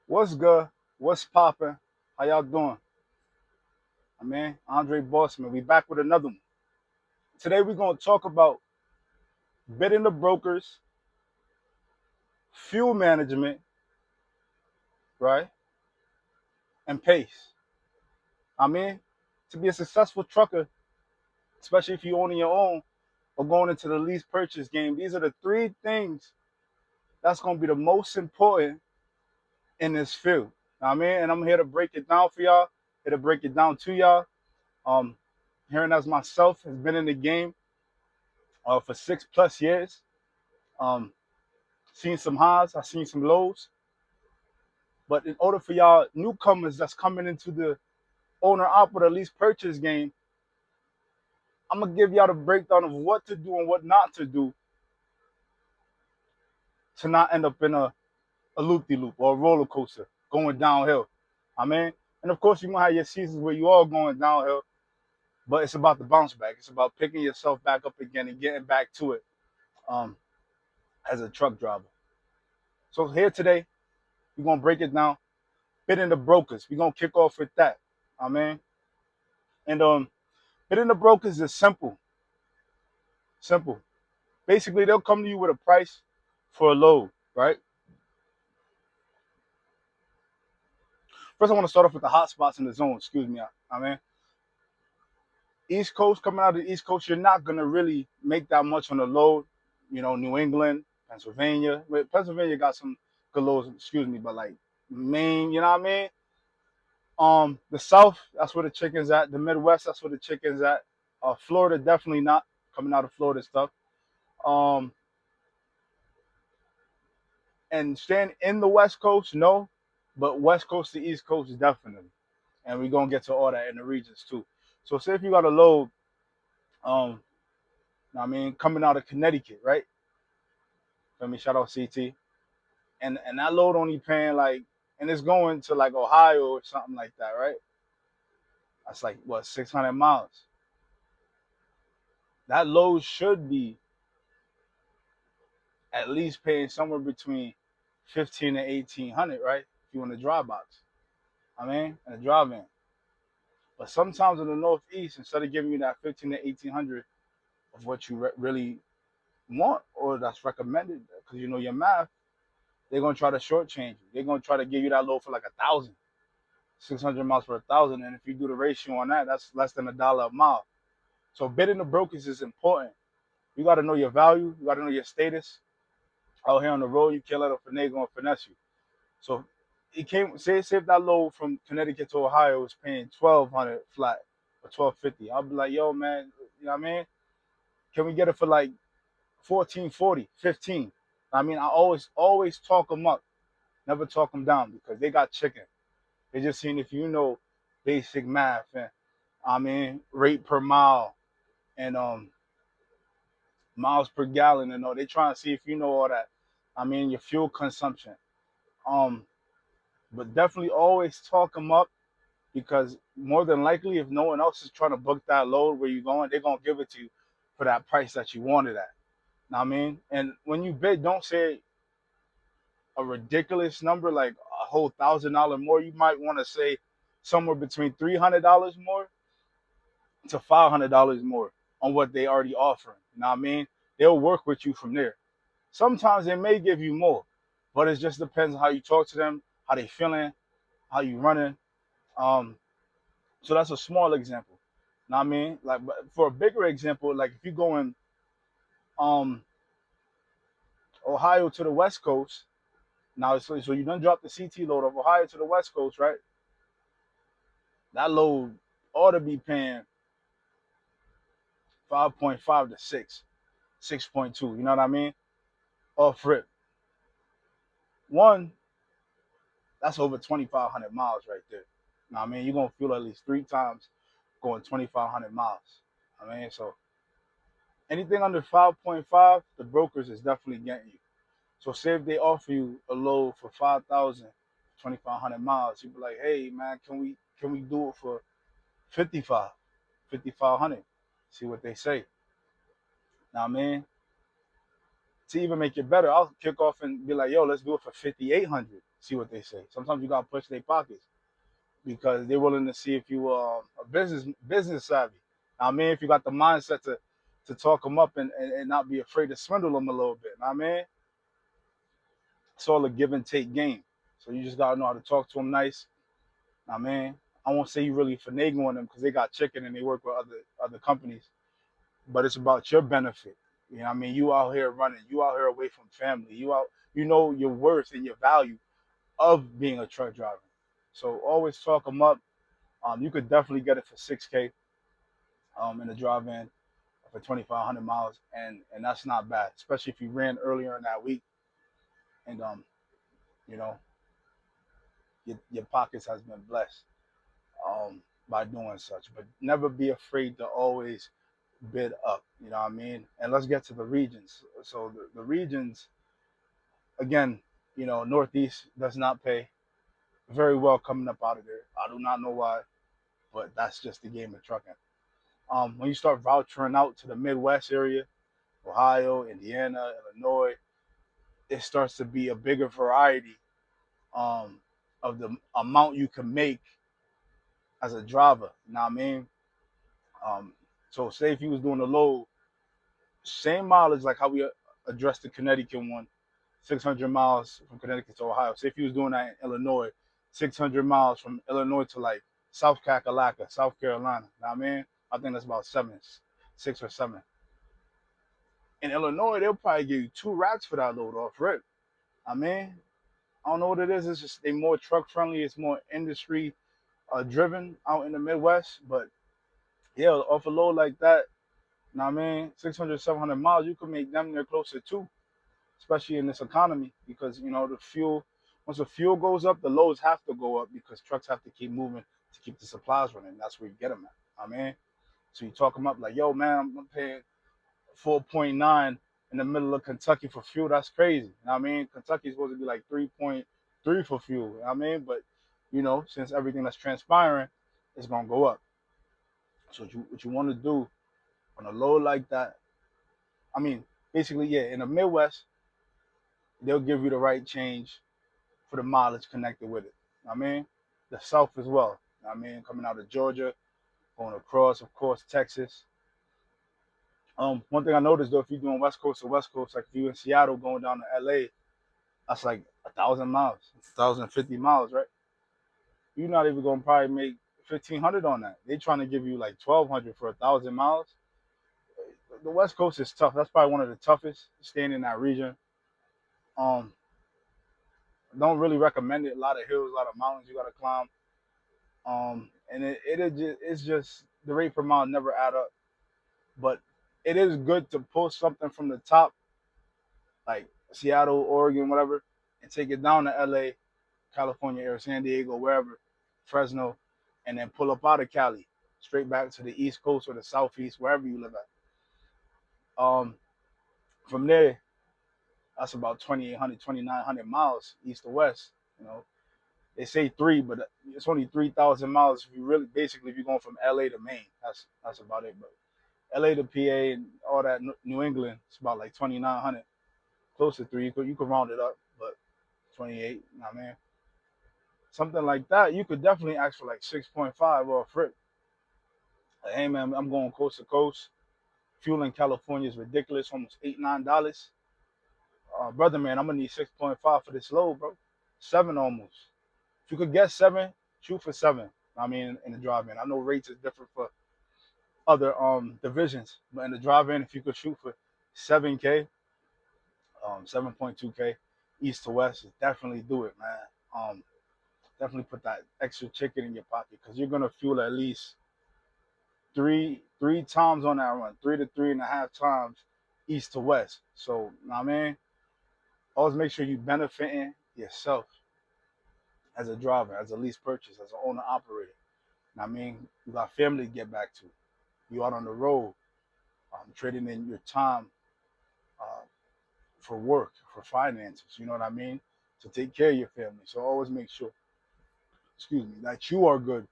What's good? What's poppin'? How y'all doing? Andre Bossman. We back with another one. Today we're gonna talk about bidding the brokers, fuel management, right, and pace. I mean, to be a successful trucker, especially if you owning your own or going into the lease purchase game, these are the three things that's gonna be the most important in this field. And I'm here to break it down for y'all. Here to break it down to y'all. Um, Hearing as myself has been in the game for 6+ years. Um, Seen some highs, I've seen some lows. But in order for y'all newcomers that's coming into the owner operator lease purchase game, I'm gonna give y'all the breakdown of what to do and what not to do to not end up in a loop-de-loop or a roller coaster going downhill. I mean, and of course you're gonna have your seasons where you are going downhill, but it's about the bounce back. It's about picking yourself back up again and getting back to it um, as a truck driver. So here today, we're gonna break it down, bidding the brokers. We're gonna kick off with that. I mean, and bidding the brokers is simple. Simple. Basically, they'll come to you with a price for a load, right? First, I want to start off with the hot spots in the zone. Excuse me. East Coast, coming out of the East Coast, you're not gonna really make that much on the load. You know, New England, Pennsylvania. But Pennsylvania got some good loads. Excuse me, but like Maine, you know what I mean? The South, that's where the chicken's at. The Midwest, that's where the chicken's at. Florida, definitely not coming out of Florida stuff. Um, and staying in the West Coast, no, but West Coast to East Coast, definitely. And we're gonna get to all that in the regions too. So say if you got a load, um, coming out of Connecticut, right? Let me shout out CT, and that load only paying like, and it's going to like Ohio or something like that, right? That's like what 600 miles. That load should be at least paying somewhere between 15 and 1800, right? If you want a dry box, and a drive in. But sometimes in the Northeast, instead of giving you that 15 to 1800 of what you really want or that's recommended, because you know your math, they're gonna try to shortchange you. They're gonna try to give you that load for like 1,000, 600 miles for 1,000, and if you do the ratio on that, that's less than $1 a mile. So bidding the brokers is important. You got to know your value. You got to know your status out here on the road. You can't let a finagle and finesse you. So it came. Say if that load from Connecticut to Ohio was paying 1,200 flat or 1,250. I'll be like, yo, man, you know what I mean? Can we get it for like 1440, 15? I always talk them up, never talk them down because they got chicken. They just seeing if you know basic math and rate per mile and miles per gallon and all. They trying to see if you know all that. Your fuel consumption. Um, but definitely always talk them up because more than likely, if no one else is trying to book that load where you're going, they're gonna give it to you for that price that you wanted at. And when you bid, don't say a ridiculous number like a whole $1,000 more. You might want to say somewhere between $300 more to $500 more on what they already offering. They'll work with you from there. Sometimes they may give you more, but it just depends on how you talk to them, how they feeling, how you running. Um, so that's a small example. Like, but for a bigger example, like if you go in um Ohio to the West Coast, now so you done drop the CT load of Ohio to the West Coast, right? That load ought to be paying 5.5 to 6, 6.2. You know what I mean? Off rip. One, that's over 2,500 miles right there. You're gonna feel at least 3 times going 2,500 miles. So anything under 5.5, the brokers is definitely getting you. So say if they offer you a load for 5,000, 2,500 miles, you be like, hey man, can we do it for 55, 5,500? See what they say. Now, to even make it better, I'll kick off and be like, yo, let's do it for 5,800. see what they say. Sometimes you gotta push their pockets because they're willing to see if you a business savvy. I mean, if you got the mindset to talk them up and not be afraid to swindle them a little bit. I mean, it's all a give and take game. So you just gotta know how to talk to them nice. I mean, I won't say you really finagling on them because they got chicken and they work with other companies, but it's about your benefit. You know what I mean? You out here running, you out here away from family, you know your worth and your value of being a truck driver. So always talk them up. You could definitely get it for 6K in the drive-in for 2,500 miles, and that's not bad, especially if you ran earlier in that week and you know your pockets has been blessed by doing such. But never be afraid to always bid up. You know what I mean? And let's get to the regions. So the regions again, Northeast does not pay very well coming up out of there. I do not know why, but that's just the game of trucking. When you start vouchering out to the Midwest area, Ohio, Indiana, Illinois, it starts to be a bigger variety um, of the amount you can make as a driver. You know what I mean? Um, so say if you was doing the load, same mileage like how we addressed the Connecticut one, 600 miles from Connecticut to Ohio. Say if you was doing that in Illinois, 600 miles from Illinois to like South Kakalaka, South Carolina. You know what I mean? I think that's about 6 or 7. In Illinois, they'll probably give you 2 racks for that load off rip. I mean, I don't know what it is. It's just they more truck friendly. It's more industry driven out in the Midwest. But yeah, off a load like that, you know what I mean? 600, 700 miles, you could make them near closer to, especially in this economy because, the fuel, once the fuel goes up, the loads have to go up because trucks have to keep moving to keep the supplies running. That's where you get them at. I mean, so you talk them up like, yo, man, I'm paying 4.9 in the middle of Kentucky for fuel. That's crazy. You know what I mean? Kentucky's supposed to be like 3.3 for fuel. You know what I mean? But, since everything that's transpiring, it's going to go up. So what you want to do on a load like that, I mean, basically, yeah, in the Midwest, they'll give you the right change for the mileage connected with it. You know what I mean? The South as well. You know what I mean? Coming out of Georgia, going across, of course, Texas. One thing I noticed though, if you're doing West Coast to West Coast, like if you're in Seattle going down to LA, that's like 1,000 miles, 1,050 miles, right? You're not even gonna probably make 1,500 on that. They trying to give you like 1,200 for 1,000 miles. The West Coast is tough. That's probably one of the toughest staying in that region. Um, don't really recommend it. A lot of hills, a lot of mountains you gotta climb. And it's just the rate per mile never add up. But it is good to pull something from the top, like Seattle, Oregon, whatever, and take it down to LA, California, or San Diego, wherever, Fresno, and then pull up out of Cali, straight back to the East Coast or the Southeast, wherever you live at. From there, that's about 2,800, 2,900 miles east to west. You know, they say 3, but it's only 3,000 miles if you really, basically, if you're going from LA to Maine. That's about it. But LA to PA and all that New England, it's about like 2,900, close to 3. You could round it up, but 28. You know what I mean? Something like that, you could definitely ask for like 6.5 or a frip. Like, hey man, I'm going coast to coast. Fuel in California is ridiculous, almost $8, $9. Brother man, I'm gonna need 6.5 for this load, bro. 7 almost. If you could get 7, shoot for 7. I mean, in the drive-in. I know rates is different for other divisions, but in the drive-in, if you could shoot for 7K, 7.2K, east to west, definitely do it, man. Definitely put that extra chicken in your pocket because you're gonna fuel at least three times on that run, 3 to 3.5 times east to west. So, you know what I mean, always make sure you benefiting yourself as a driver, as a lease purchase, as an owner operator. You know what I mean, you got family to get back to. You out on the road, trading in your time uh, for work, for finances. You know what I mean, to take care of your family. So always make sure, excuse me, that you are good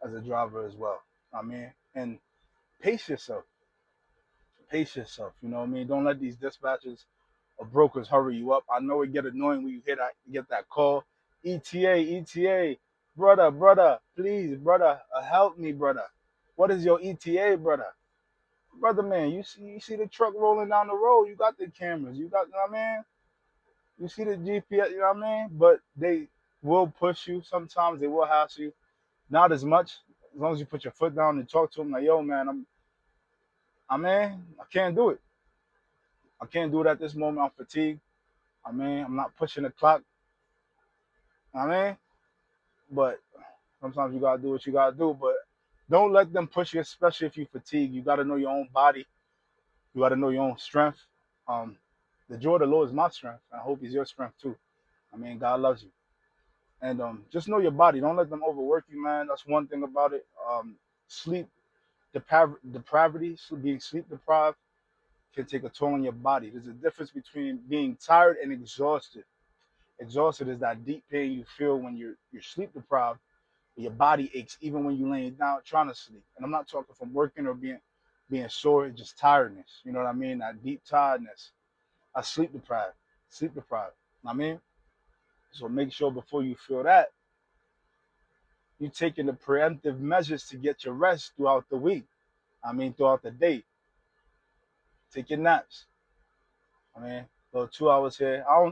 as a driver as well. I mean, and pace yourself. Pace yourself. You know what I mean? Don't let these dispatchers or brokers hurry you up. I know it get annoying when you get that call ETA, brother, please, brother, help me, brother. What is your ETA, brother? Brother, man, you see the truck rolling down the road. You got the cameras. You got, you know what I mean? You see the GPS. You know what I mean? But they will push you. Sometimes they will hassle you. Not as much. As long as you put your foot down and talk to them, like, yo, man, I can't do it. I can't do it at this moment. I'm fatigued. I'm not pushing the clock. I mean, but sometimes you gotta do what you gotta do. But don't let them push you, especially if you fatigue. You gotta know your own body. You gotta know your own strength. Um, the joy of the Lord is my strength. I hope He's your strength too. God loves you, and just know your body. Don't let them overwork you, man. That's one thing about it. Sleep depravity, being sleep deprived, can take a toll on your body. There's a difference between being tired and exhausted. Exhausted is that deep pain you feel when you're sleep deprived. Your body aches even when you're laying down trying to sleep. And I'm not talking from working or being sore, it's just tiredness. You know what I mean? That deep tiredness. I sleep deprived. Sleep deprived. You know what I mean? So make sure before you feel that, you're taking the preemptive measures to get your rest throughout the week. Throughout the day. Take your naps. Little 2 hours here. I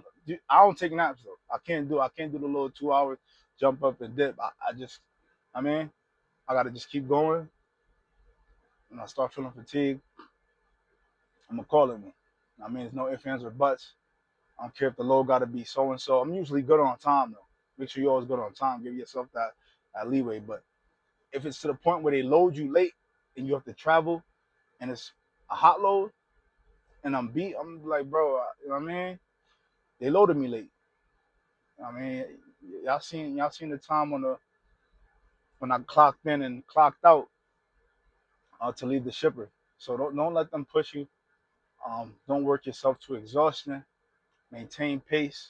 don't take naps though. I can't do the little 2 hours, jump up and dip. I just I mean, I gotta just keep going. When I start feeling fatigued, I'm gonna call it one. There's no ifs, ands, or buts. I don't care if the load gotta be so and so. I'm usually good on time though. Make sure you're always good on time. Give yourself that leeway. But if it's to the point where they load you late and you have to travel and it's a hot load and I'm beat, I'm like, bro, you know what I mean? They loaded me late. I mean, y'all seen the time when I clocked in and clocked out to leave the shipper. So don't let them push you. Don't work yourself to exhaustion. Maintain pace.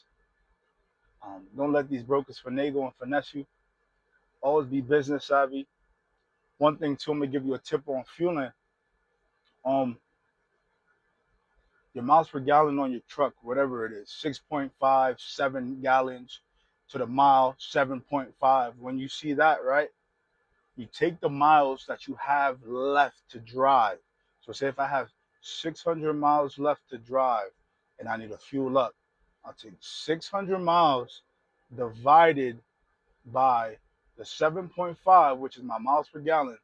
Don't let these brokers finagle and finesse you. Always be business savvy. One thing too, I'm gonna give you a tip on fueling. Um, your miles per gallon on your truck, whatever it is, 6.5, 7 gallons to the mile, 7.5. When you see that, right? You take the miles that you have left to drive. So say if I have 600 miles left to drive and I need to fuel up, I'll take 600 miles divided by the 7.5, which is my miles per gallon,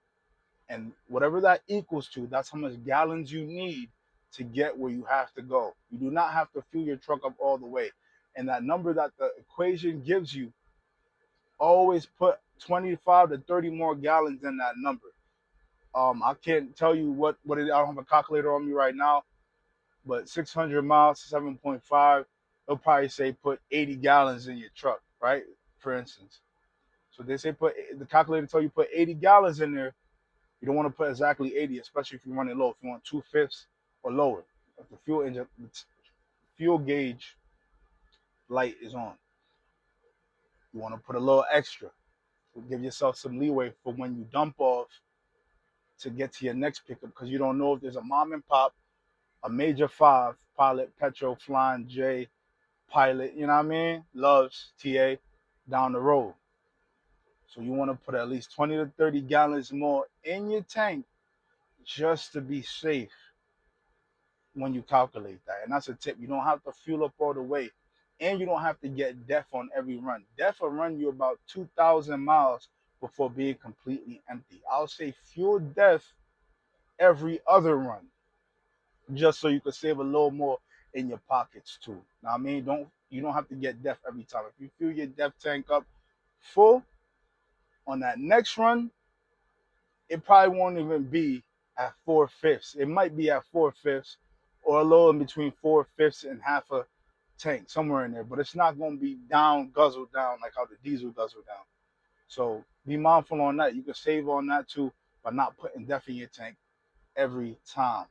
and whatever that equals to, that's how much gallons you need to get where you have to go. You do not have to fuel your truck up all the way. And that number that the equation gives you, always put 25 to 30 more gallons in that number. I can't tell you what it is. I don't have a calculator on me right now, but 600 miles to 7.5, they'll probably say put 80 gallons in your truck, right? For instance. So they say the calculator tell you put 80 gallons in there. You don't want to put exactly 80, especially if you're running low. If you want 2/5 or lower, if the fuel gauge light is on, you want to put a little extra. So give yourself some leeway for when you dump off to get to your next pickup, because you don't know if there's a mom and pop, a major 5, Pilot, Petro, Flying J, Pilot, you know what I mean? Loves, TA, down the road. So you want to put at least 20 to 30 gallons more in your tank just to be safe when you calculate that. And that's a tip. You don't have to fuel up all the way. And you don't have to get DEF on every run. DEF will run you about 2,000 miles before being completely empty. I'll say fuel DEF every other run, just so you could save a little more in your pockets too. Now, you don't have to get DEF every time. If you fill your DEF tank up full on that next run, it probably won't even be at 4/5. It might be at 4/5 or a little in between 4/5 and half a tank, somewhere in there. But it's not going to be guzzled down like how the diesel guzzled down. So be mindful on that. You can save on that too by not putting DEF in your tank every time.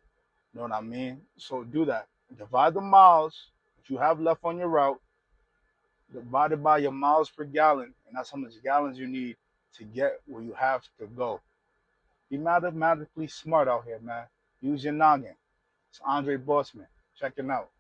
You know what I mean? So do that. Divide the miles that you have left on your route, divided by your miles per gallon, and that's how much gallons you need to get where you have to go. Be mathematically smart out here, man. Use your noggin. It's Andre Bossman. Check it out.